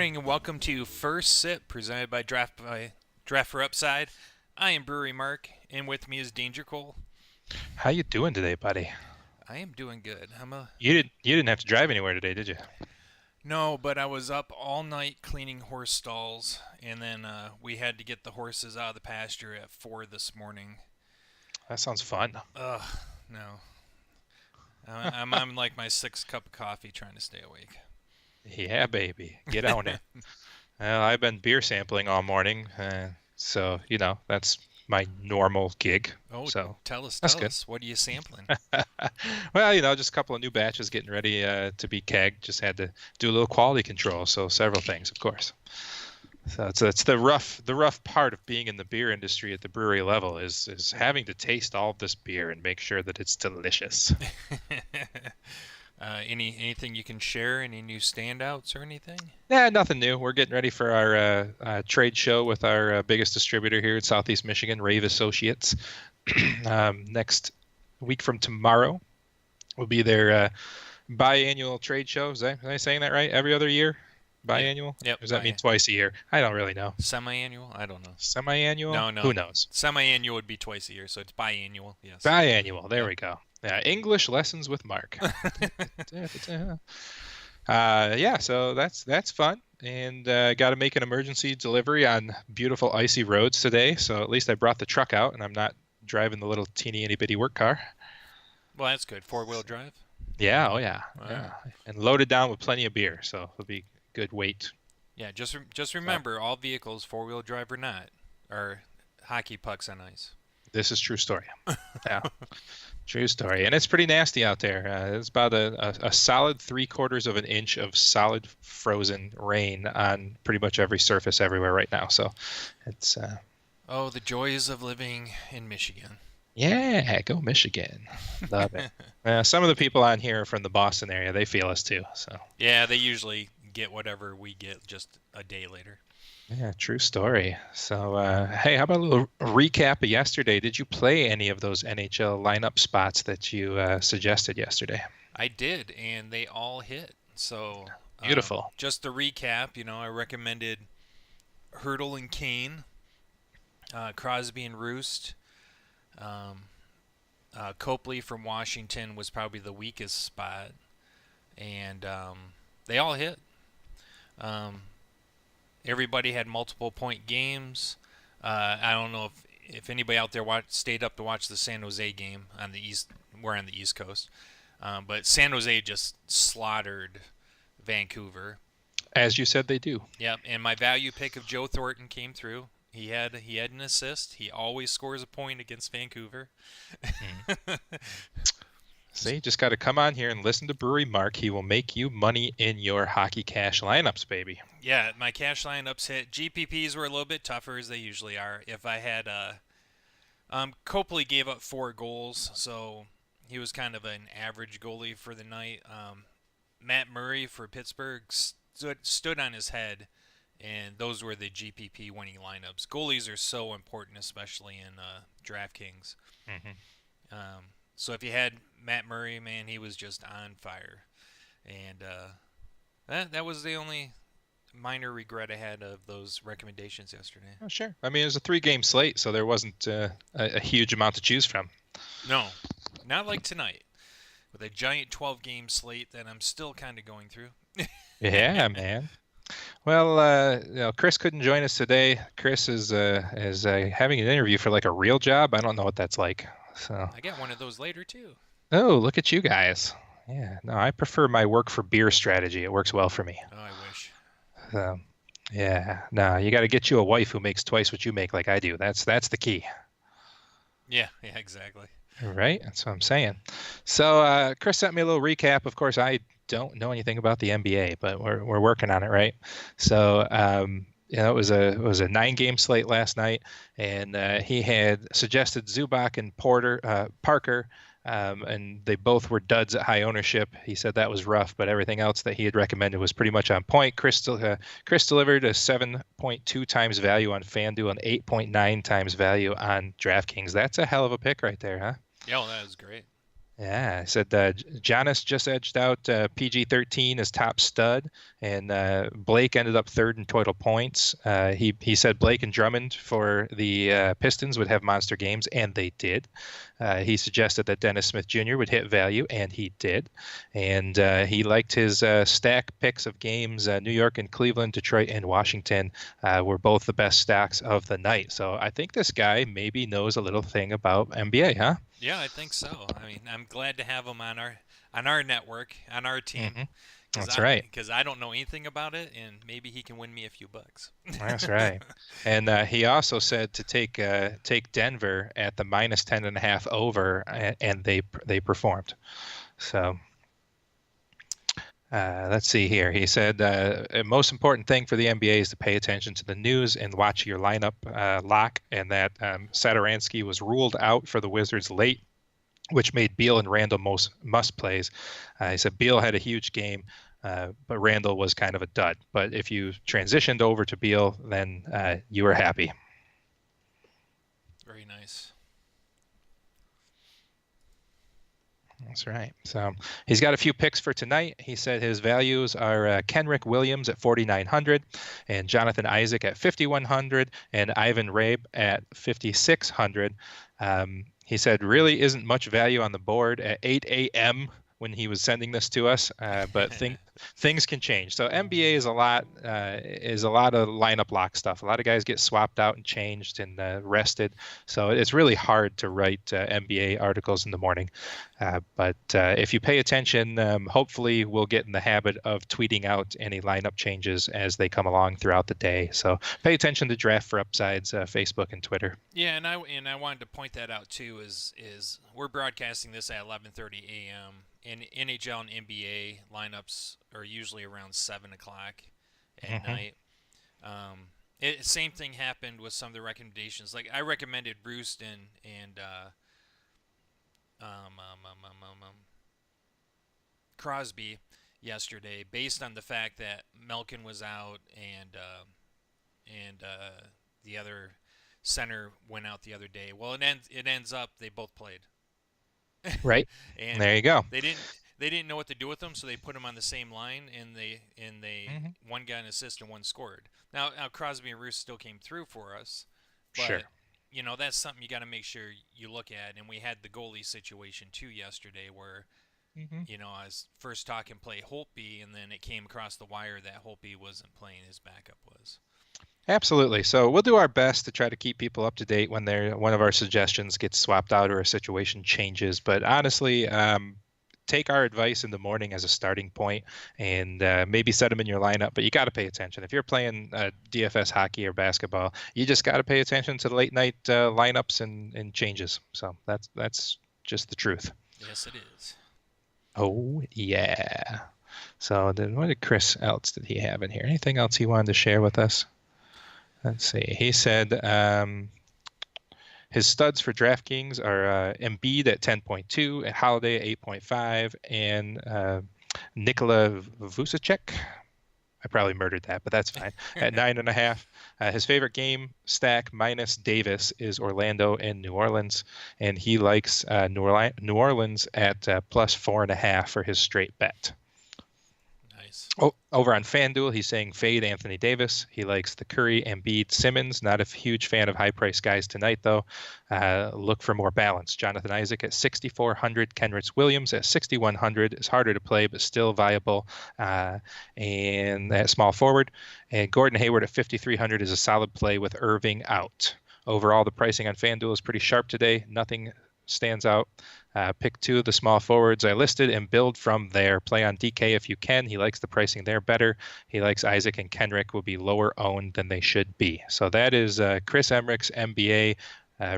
morning and welcome to First Sip, presented by Draft for Upside. I am Brewery Mark, and with me is Danger Cole. How you doing today, buddy? I am doing good. You didn't have to drive anywhere today, did you? No, but I was up all night cleaning horse stalls, and then we had to get the horses out of the pasture at 4 this morning. That sounds fun. Ugh, no. I'm like my sixth cup of coffee trying to stay awake. Yeah, baby. Get on it. Well, I've been beer sampling all morning, so that's my normal gig. Oh, So tell us, that's tell good. us. What are you sampling? Well, just a couple of new batches getting ready to be kegged. Just had to do a little quality control, so several things, of course. So it's the rough part of being in the beer industry at the brewery level is having to taste all of this beer and make sure that it's delicious. Anything you can share? Any new standouts or anything? Yeah, nothing new. We're getting ready for our trade show with our biggest distributor here in Southeast Michigan, Rave Associates. Next week from tomorrow will be their biannual trade show. Am I saying that right? Every other year? Biannual? Yep. Or does that mean twice a year? I don't really know. Semi-annual? I don't know. Semi-annual? No, no. Who knows? Semi-annual would be twice a year, so it's biannual. Yes. Biannual. There Yep. we go. Yeah, English lessons with Mark. Yeah, so that's fun, and got to make an emergency delivery on beautiful icy roads today. So at least I brought the truck out, and I'm not driving the little teeny itty bitty work car. Well, that's good. Four-wheel drive. Yeah, oh yeah, Wow. yeah, and loaded down with plenty of beer, so it'll be good weight. Yeah. Just remember, all vehicles, four-wheel drive or not, are hockey pucks on ice. This is true story. Yeah, true story, and it's pretty nasty out there. It's about a solid 3/4 of an inch of solid frozen rain on pretty much every surface everywhere right now. So it's Oh, the joys of living in Michigan. yeah, go Michigan. Love it. Some of the people on here are from the Boston area. They feel us too. So Yeah, they usually get whatever we get just a day later. yeah, true story. So hey, how about a little recap of yesterday? Did you play any of those NHL lineup spots that you suggested yesterday? I did, and they all hit. So, Beautiful. just to recap, I recommended Hurdle and Kane, Crosby and Roost. Um, Copley from Washington was probably the weakest spot, and they all hit. Um, Everybody had multiple point games. I don't know if anybody out there stayed up to watch the San Jose game on the east. We're on the East Coast, but San Jose just slaughtered Vancouver. As you said they do. Yep, and my value pick of Joe Thornton came through. He had an assist. He always scores a point against Vancouver. Mhm. See, just got to come on here and listen to Brewery Mark. He will make you money in your hockey cash lineups, baby. Yeah, my cash lineups hit. GPPs were a little bit tougher as they usually are. If I had Copley gave up 4 goals, so he was kind of an average goalie for the night. Matt Murray for Pittsburgh stood on his head, and those were the GPP winning lineups. Goalies are so important, especially in DraftKings. Hmm. So if you had Matt Murray, man, he was just on fire, and that was the only minor regret I had of those recommendations yesterday. Oh, sure. I mean, it was a 3-game slate, so there wasn't a huge amount to choose from. No, not like tonight with a giant 12-game slate that I'm still kind of going through. Yeah, man. Well, Chris couldn't join us today. Chris is having an interview for like a real job. I don't know what that's like. So, I got one of those later too. oh, look at you guys. Yeah, no, I prefer my work for beer strategy. It works well for me. Oh, I wish. So, yeah, no, you got to get you a wife who makes twice what you make, like I do. That's the key, Yeah, exactly. right? That's what I'm saying. So, Chris sent me a little recap. Of course, I don't know anything about the NBA, but we're working on it, right? So, it was a 9-game slate last night, and he had suggested Zubac and Parker, and they both were duds at high ownership. He said that was rough, but everything else that he had recommended was pretty much on point. Chris delivered a 7.2 times value on FanDuel and 8.9 times value on DraftKings. That's a hell of a pick right there, huh? Yeah, well, that was great. Yeah, I said Giannis just edged out PG-13 as top stud, and Blake ended up third in total points. He said Blake and Drummond for the Pistons would have monster games, and they did. He suggested that Dennis Smith Jr. would hit value, and he did. And he liked his stack picks of games. New York and Cleveland, Detroit and Washington were both the best stacks of the night. So I think this guy maybe knows a little thing about NBA, huh? Yeah, I think so. I mean, I'm glad to have him on our network, on our team, Hmm. because That's I right. because I don't know anything about it, and maybe he can win me a few bucks. That's right. And he also said to take Denver at the minus 10.5 over, and they performed. So let's see here. He said most important thing for the NBA is to pay attention to the news and watch your lineup lock, and that Satoransky was ruled out for the Wizards late, which made Beal and Randall most must plays. He said Beal had a huge game, but Randall was kind of a dud. But if you transitioned over to Beal, then you were happy. Very nice. That's right. So he's got a few picks for tonight. He said his values are Kenrick Williams at 4,900, and Jonathan Isaac at 5,100, and Ivan Rabe at 5,600. He said really isn't much value on the board at 8 a.m. when he was sending this to us, but things can change. So NBA is a lot of lineup lock stuff. A lot of guys get swapped out and changed and rested. So it's really hard to write NBA articles in the morning. But if you pay attention, hopefully we'll get in the habit of tweeting out any lineup changes as they come along throughout the day. So pay attention to Draft for Upsides, Facebook and Twitter. Yeah, and I wanted to point that out too. Is we're broadcasting this at 11:30 a.m. In NHL and NBA lineups are usually around 7 o'clock at Hmm. night. Same thing happened with some of the recommendations. Like I recommended Bruce and um, um, um, um, um, um, Crosby yesterday, based on the fact that Melkin was out and the other center went out the other day. Well, it ends up they both played, Right. and There you go. they didn't know what to do with them, so they put them on the same line, and they Hmm. one got an assist and one scored. Now Crosby and Roos still came through for us, Sure. but that's something you got to make sure you look at. And we had the goalie situation too yesterday, where Hmm. I was first talking play Holtby, and then it came across the wire that Holtby wasn't playing; his backup was. Absolutely. So we'll do our best to try to keep people up to date when one of our suggestions gets swapped out or a situation changes. But honestly, take our advice in the morning as a starting point and maybe set them in your lineup. But you got to pay attention. If you're playing DFS hockey or basketball, you just got to pay attention to the late night lineups and changes. So that's just the truth. Yes, it is. Oh yeah. So then what did Chris else did he have in here? Anything else he wanted to share with us? Let's see. He said his studs for DraftKings are Embiid at 10.2, Holiday at 8.5, and Nikola Vucevic. I probably murdered that, but that's fine. At 9.5. His favorite game stack minus Davis is Orlando and New Orleans, and he likes New Orleans at plus 4.5 for his straight bet. Nice. Oh, over on FanDuel, he's saying fade Anthony Davis. He likes the Curry, Embiid, Simmons. Not a huge fan of high-priced guys tonight, though. Look for more balance. Jonathan Isaac at 6,400. Kenrich Williams at 6,100 is harder to play, but still viable. And at small forward, and Gordon Hayward at 5,300 is a solid play with Irving out. Overall, the pricing on FanDuel is pretty sharp today. Nothing stands out. Pick two of the small forwards I listed and build from there. Play on DK if you can. He likes the pricing there better. He likes Isaac and Kenrick will be lower owned than they should be. So that is Chris Emmerich's NBA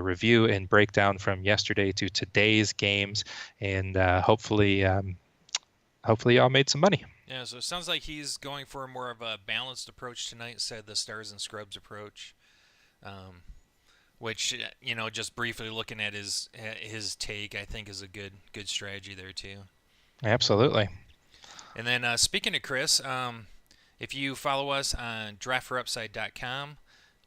review and breakdown from yesterday to today's games, and hopefully y'all made some money. Yeah, so it sounds like he's going for more of a balanced approach tonight instead of the stars and scrubs approach. Um, which just briefly looking at his take, I think is a good strategy there too. Absolutely. And then speaking of Chris, if you follow us on draftforupside.com,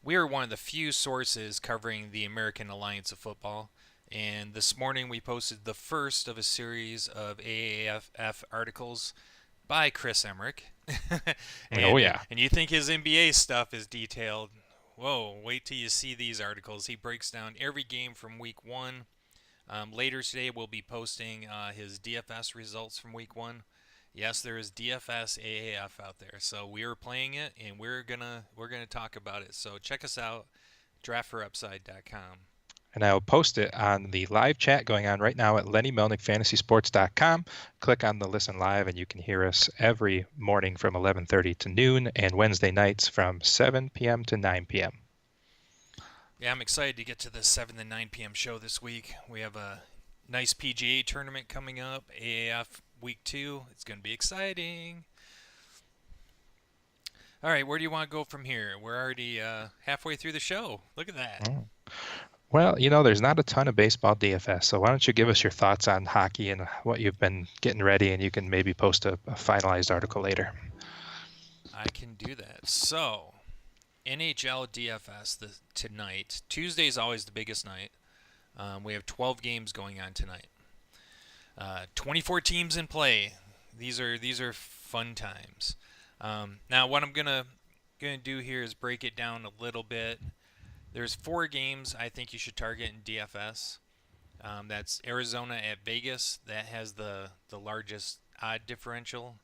we are one of the few sources covering the American Alliance of Football, And this morning we posted the first of a series of AAFF articles by Chris Emmerich. Oh and yeah. and you think his NBA stuff is detailed. Whoa, wait till you see these articles. He breaks down every game from week one. Later today, we'll be posting his DFS results from week one. Yes, there is DFS AAF out there, so we are playing it, and we're gonna talk about it. So check us out, draftforupside.com. And I'll post it on the live chat going on right now at LennyMelnickFantasySports.com. Click on the listen live, and you can hear us every morning from 11:30 to noon, and Wednesday nights from 7 p.m. to 9 p.m. Yeah, I'm excited to get to the 7 to 9 p.m. show this week. We have a nice PGA tournament coming up, AAF week 2. It's going to be exciting. All right, where do you want to go from here? We're already halfway through the show. Look at that. Oh. Well, there's not a ton of baseball DFS, so why don't you give us your thoughts on hockey and what you've been getting ready, and you can maybe post a finalized article later. I can do that. So, NHL DFS tonight. Tuesday is always the biggest night. We have 12 games going on tonight. 24 teams in play. These are fun times. Now, what I'm gonna do here is break it down a little bit. There's 4 games I think you should target in DFS. That's Arizona at Vegas. That has the largest odd differential,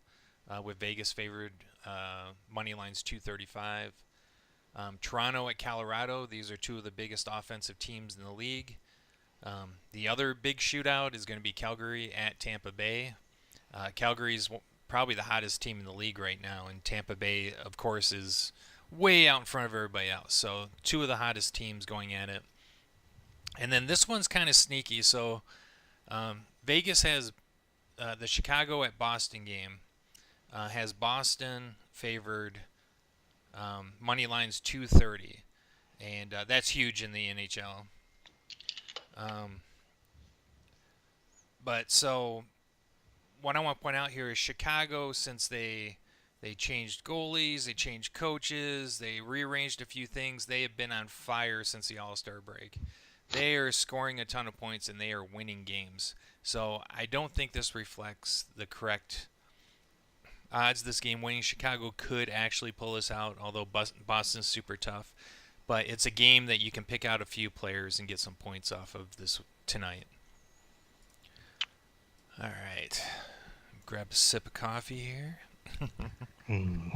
with Vegas favored money lines 235. Toronto at Colorado. These are 2 of the biggest offensive teams in the league. The other big shootout is going to be Calgary at Tampa Bay. Calgary's probably the hottest team in the league right now, and Tampa Bay, of course, is way out in front of everybody else. So 2 of the hottest teams going at it. And then this one's kind of sneaky. So Vegas has the Chicago at Boston game. Has Boston favored money lines 230, and that's huge in the NHL. But so what I want to point out here is Chicago, since they changed goalies, they changed coaches, they rearranged a few things. They have been on fire since the All-Star break. They are scoring a ton of points and they are winning games. So I don't think this reflects the correct odds this game winning. Chicago could actually pull this out, although Boston's super tough. But it's a game that you can pick out a few players and get some points off of this tonight. All right. Grab a sip of coffee here.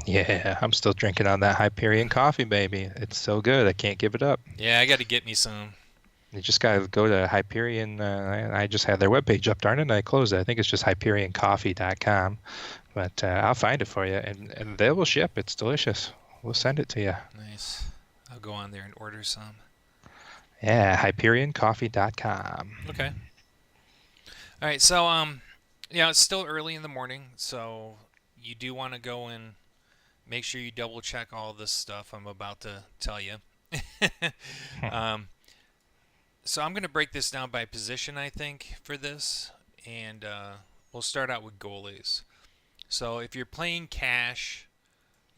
Yeah, I'm still drinking on that Hyperion coffee, baby. It's so good. I can't give it up. Yeah, I got to get me some. You just got to go to Hyperion. I just had their webpage up, darn it, and I closed it. I think it's just HyperionCoffee.com. But I'll find it for you, and they will ship. It's delicious. We'll send it to you. Nice. I'll go on there and order some. Yeah, HyperionCoffee.com. Okay. All right, so it's still early in the morning, so you do want to go and make sure you double check all this stuff I'm about to tell you. So I'm going to break this down by position, I think, for this, and we'll start out with goalies. So if you're playing cash,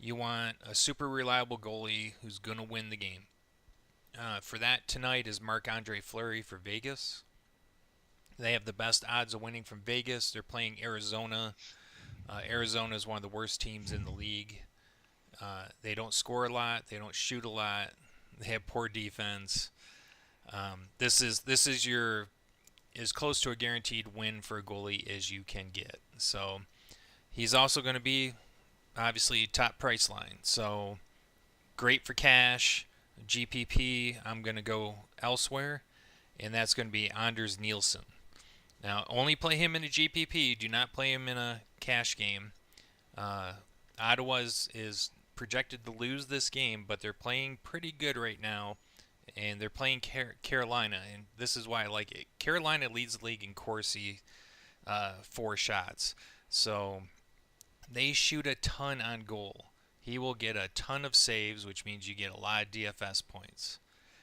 you want a super reliable goalie who's going to win the game. For that, tonight is Marc-Andre Fleury for Vegas. They have the best odds of winning from Vegas. They're playing Arizona. Arizona is one of the worst teams in the league. They don't score a lot. They don't shoot a lot. They have poor defense. This is your as close to a guaranteed win for a goalie as you can get. So he's also going to be obviously top price line. So great for cash. GPP, I'm going to go elsewhere, and that's going to be Anders Nielsen. Now, only play him in a GPP. Do not play him in a cash game. Ottawa is projected to lose this game, but they're playing pretty good right now, and they're playing Carolina, and this is why I like it. Carolina leads the league in Corsi, 4 shots. So they shoot a ton on goal. He will get a ton of saves, which means you get a lot of DFS points.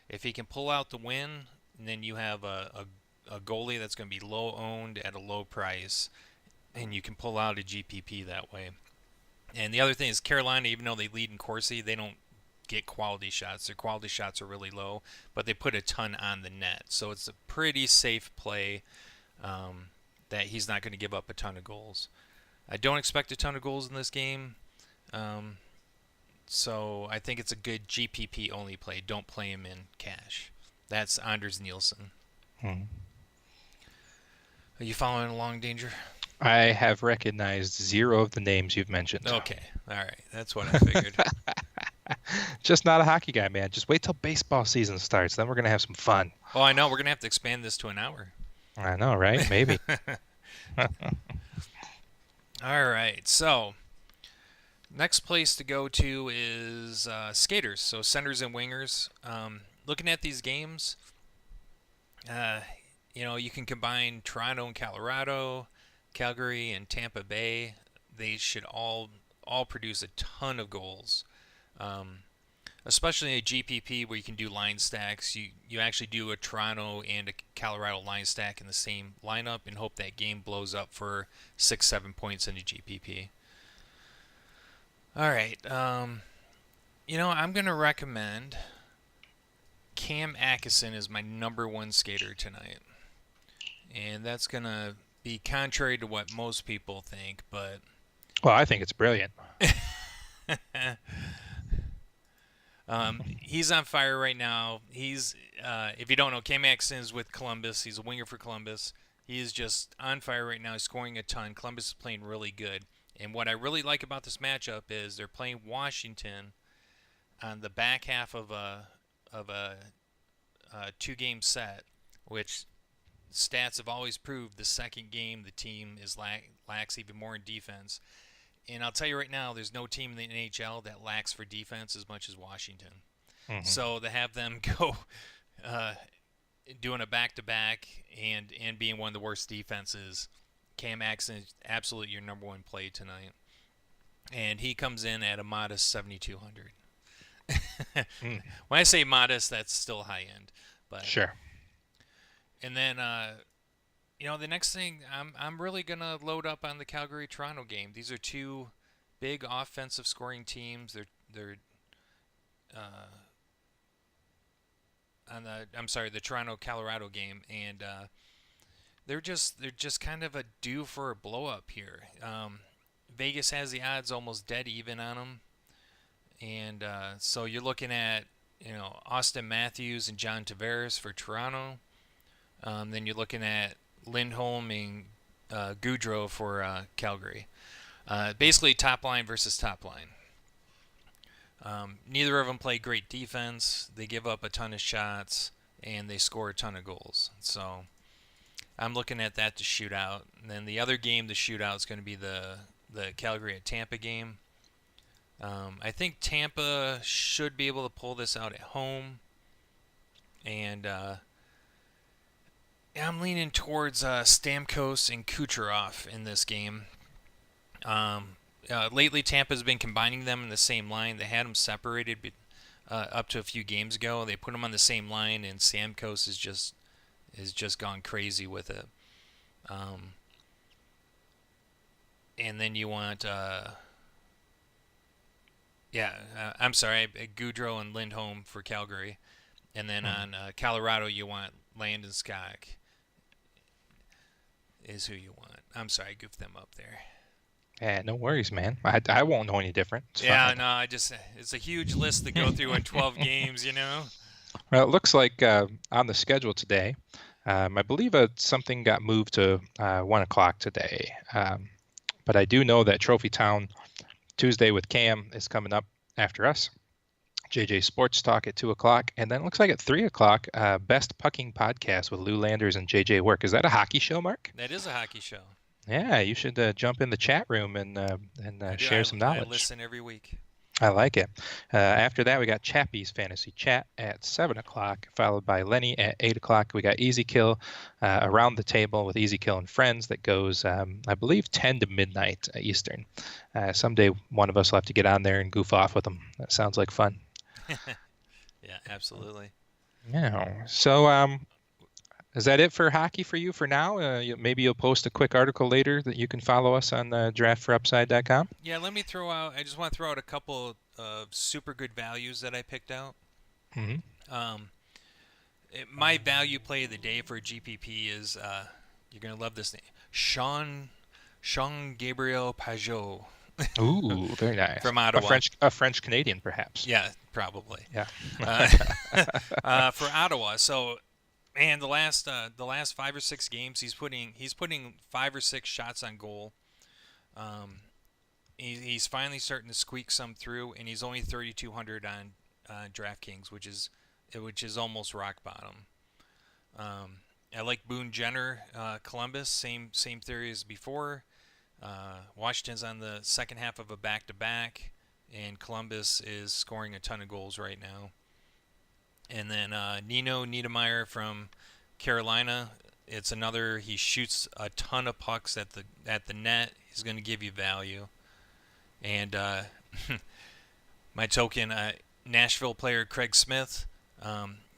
If he can pull out the win, then you have a goalie that's going to be low owned at a low price, and you can pull out a GPP that way. And the other thing is Carolina, even though they lead in Corsi, they don't get quality shots. Their quality shots are really low, but they put a ton on the net. So it's a pretty safe play that he's not going to give up a ton of goals. I don't expect a ton of goals in this game. So I think it's a good GPP only play. Don't play him in cash. That's Anders Nielsen. Hmm. Are you following along, Danger? I have recognized 0 of the names you've mentioned. Okay. All right. That's what I figured. Just not a hockey guy, man. Just wait till baseball season starts. Then we're going to have some fun. Oh, I know. We're going to have to expand this to an hour. I know, right? Maybe. All right. So next place to go to is skaters. So centers and wingers. Looking at these games, you can combine Toronto and Colorado, Calgary and Tampa Bay. They should all produce a ton of goals. Especially a GPP where you can do line stacks. You actually do a Toronto and a Colorado line stack in the same lineup and hope that game blows up for 6-7 points in a GPP. All right. I'm going to recommend Cam Atkinson as my number 1 skater tonight. And that's going to be contrary to what most people think, but... Well, I think it's brilliant. He's on fire right now. He's, if you don't know, Cam Atkinson is with Columbus. He's a winger for Columbus. He is just on fire right now. He's scoring a ton. Columbus is playing really good. And what I really like about this matchup is they're playing Washington on the back half of a 2-game set, which stats have always proved the second game the team is lacks even more in defense. And I'll tell you right now, there's no team in the NHL that lacks for defense as much as Washington. Mm-hmm. So to have them go doing a back-to-back and being one of the worst defenses, Cam Atkinson is absolutely your number 1 play tonight. And he comes in at a modest 7,200. When I say modest, that's still high end. But sure. And then, the next thing, I'm really going to load up on the Calgary-Toronto game. These are 2 big offensive scoring teams. They're the Toronto-Colorado game, and they're just kind of due for a blow up here. Vegas has the odds almost dead even on them, and so you're looking at Austin Matthews and John Tavares for Toronto. Then you're looking at Lindholm and Gaudreau for Calgary. Basically top line versus top line. Neither of them play great defense. They give up a ton of shots, and they score a ton of goals. So I'm looking at that to shoot out. And then the other game to shoot out is going to be the Calgary at Tampa game. I think Tampa should be able to pull this out at home. And I'm leaning towards Stamkos and Kucherov in this game. Lately, Tampa's been combining them in the same line. They had them separated up to a few games ago. They put them on the same line, and Stamkos is just gone crazy with it. And then you want, Gaudreau and Lindholm for Calgary. And then on Colorado, you want Landon Skog is who you want. I'm sorry, I goofed them up there. Yeah, no worries, man. I won't know any different. It's yeah, fine. No, it's a huge list to go through in 12 games, Well, it looks like on the schedule today, I believe something got moved to 1 o'clock today. But I do know that Trophy Town Tuesday with Cam is coming up after us. JJ Sports Talk at 2 o'clock. And then it looks like at 3 o'clock, Best Pucking Podcast with Lou Landers and JJ Work. Is that a hockey show, Mark? That is a hockey show. Yeah, you should jump in the chat room and share some knowledge. I listen every week. I like it. After that, we got Chappie's Fantasy Chat at 7 o'clock, followed by Lenny at 8 o'clock. We got Easy Kill around the table with Easy Kill and Friends that goes, I believe, 10 to midnight Eastern. Someday one of us will have to get on there and goof off with them. That sounds like fun. Yeah, absolutely. Yeah. So is that it for hockey for you for now? Maybe you'll post a quick article later that you can follow us on draftforupside.com. Yeah, let me I just want to throw out a couple super good values that I picked out. Hmm. Um, my value play of the day for GPP is you're gonna love this name, Sean Gabriel Pajot Ooh, very nice. from Ottawa. A French Canadian, perhaps. Yeah, probably. Yeah. Uh, for Ottawa. So, man, the last 5 or 6 games, he's putting 5 or 6 shots on goal. Um, he's finally starting to squeak some through, and he's only 3,200 on DraftKings, which is almost rock bottom. I like Boone Jenner, Columbus, same theory as before. Washington's on the second half of a back-to-back, and Columbus is scoring a ton of goals right now. And then Nino Niedermeyer from Carolina. It's another. He shoots a ton of pucks at the net. He's going to give you value. And my token Nashville player Craig Smith.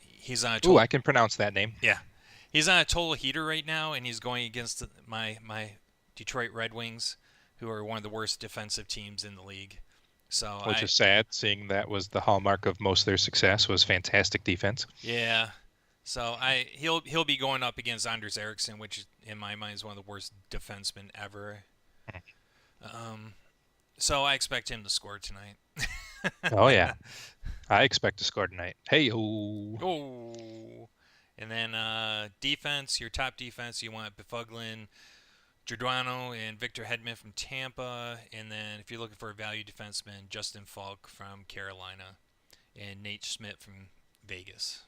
He's on a Ooh, total. I can pronounce that name. Yeah, he's on a total heater right now, and he's going against my Detroit Red Wings, who are one of the worst defensive teams in the league. So Which is sad, seeing that was the hallmark of most of their success was fantastic defense. yeah. So he'll be going up against Anders Eriksson, which in my mind is one of the worst defensemen ever. Um, so I expect him to score tonight. Oh yeah, I expect to score tonight. Hey, oh, Oh, and then defense, your top defense, you want Buffalin, Giordano, and Victor Hedman from Tampa. And then if you're looking for a value defenseman, Justin Falk from Carolina, and Nate Schmidt from Vegas.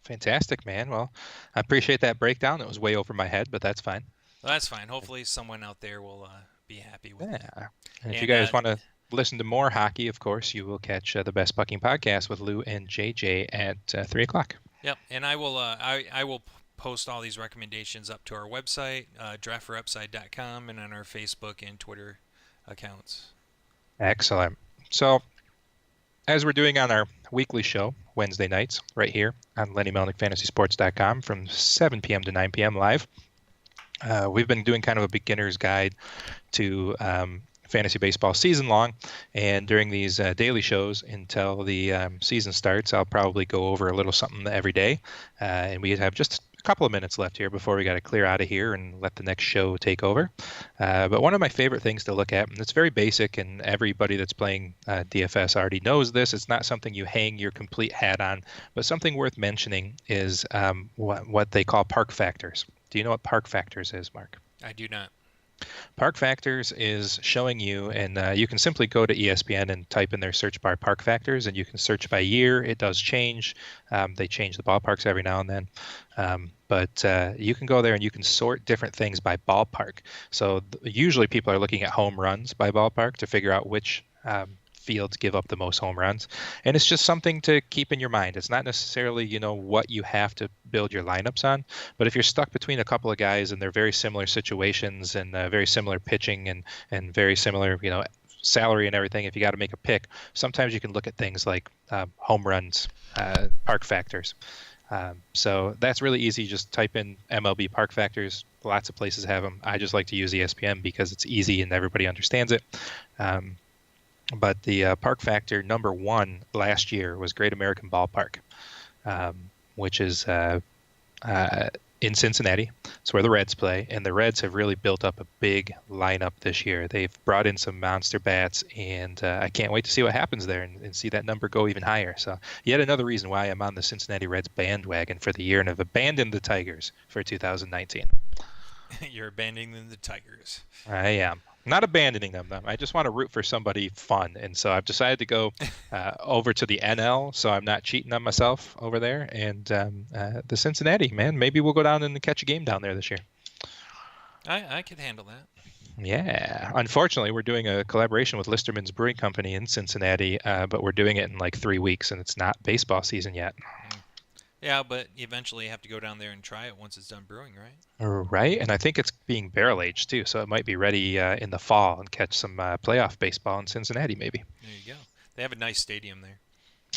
fantastic, man. Well, I appreciate that breakdown. It was way over my head, but that's fine. Well, that's fine. Hopefully, someone out there will be happy with it. Yeah. And if you And guys want to listen to more hockey, of course, you will catch the Best Pucking Podcast with Lou and JJ at 3 o'clock. yep, and I will post all these recommendations up to our website, draftforupside.com, and on our Facebook and Twitter accounts. Excellent. So, as we're doing on our weekly show, Wednesday nights, right here on LennyMelnickFantasySports.com from 7 p.m. to 9 p.m. live, we've been doing kind of a beginner's guide to fantasy baseball season long, and during these daily shows until the season starts, I'll probably go over a little something every day, and we have just a couple of minutes left here before we got to clear out of here and let the next show take over. But one of my favorite things to look at, and it's very basic, and everybody that's playing DFS already knows this, it's not something you hang your complete hat on, but something worth mentioning is what they call park factors. Do you know what park factors is, Mark? I do not. Park Factors is showing you, and you can simply go to ESPN and type in their search bar Park Factors, and you can search by year. It does change. They change the ballparks every now and then. But you can go there and you can sort different things by ballpark. So usually people are looking at home runs by ballpark to figure out which fields give up the most home runs, and it's just something to keep in your mind. It's not necessarily what you have to build your lineups on, but if you're stuck between a couple of guys and they're very similar situations and very similar pitching and very similar salary and everything, if you got to make a pick, sometimes you can look at things like home runs, park factors. So that's really easy. Just type in MLB park factors. Lots of places have them. I just like to use ESPN because it's easy and everybody understands it. But the park factor number one last year was Great American Ballpark, which is in Cincinnati. It's where the Reds play, and the Reds have really built up a big lineup this year. They've brought in some monster bats, and I can't wait to see what happens there and see that number go even higher. So yet another reason why I'm on the Cincinnati Reds bandwagon for the year and have abandoned the Tigers for 2019. You're abandoning the Tigers. I am. Not abandoning them, though. I just want to root for somebody fun. And so I've decided to go over to the NL, so I'm not cheating on myself over there. And the Cincinnati, man, maybe we'll go down and catch a game down there this year. I could handle that. Yeah. Unfortunately, we're doing a collaboration with Listerman's Brewing Company in Cincinnati, but we're doing it in like 3 weeks, and it's not baseball season yet. Yeah, but eventually you have to go down there and try it once it's done brewing, right? Right, and I think it's being barrel aged too, so it might be ready in the fall and catch some playoff baseball in Cincinnati, maybe. There you go. They have a nice stadium there.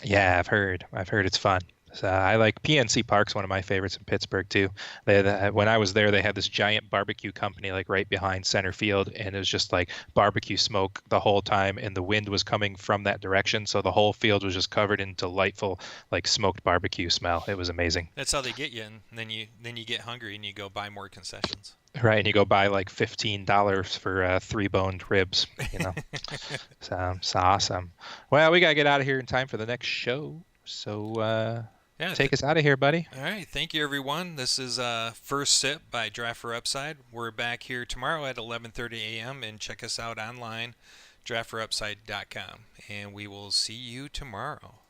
Yeah, I've heard it's fun. So I like PNC Park's one of my favorites in Pittsburgh too. When I was there, they had this giant barbecue company like right behind center field, and it was just like barbecue smoke the whole time, and the wind was coming from that direction, so the whole field was just covered in delightful like smoked barbecue smell. It was amazing. That's how they get you, and then you get hungry and you go buy more concessions. Right, and you go buy like $15 for three boned ribs. So it's awesome. Well, we gotta get out of here in time for the next show. So Yeah. take us out of here, buddy. All right. Thank you, everyone. This is First Sip by Draft for Upside. We're back here tomorrow at 11:30 a.m. and check us out online, draftforupside.com. And we will see you tomorrow.